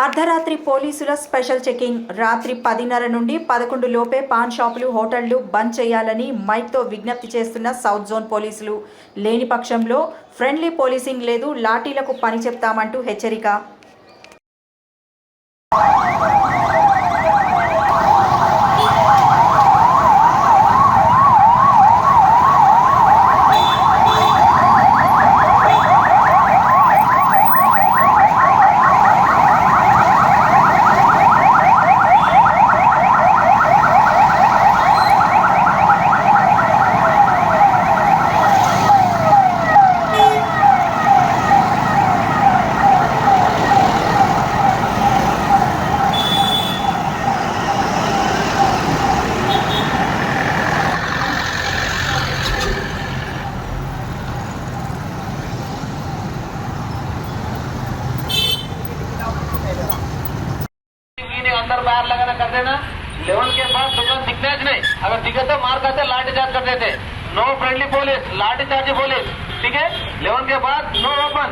అర్ధరాత్రి పోలీసుల special checking. రాత్రి 10:30 నుండి 11 లోపే పాన్ షాపులు, హోటళ్లు బంద్ చేయాలని మైక్తో విజ్ఞప్తి చేస్తున్న సౌత్ జోన్ పోలీసులు. లేని పక్షంలో ఫ్రెండ్లీ పోలీసింగ్ లేదు, లాఠీలకు పని చెప్తామంటూ హెచ్చరిక. अंदर बाहर लगाना कर देना। 11 के बाद दुकान दिखना ही नहीं, अगर दिखे तो मार खाते, लाठी चार्ज कर देते। नो फ्रेंडली पुलिस, लाठी चार्ज पुलिस, ठीक है। 11 के बाद नो ओपन।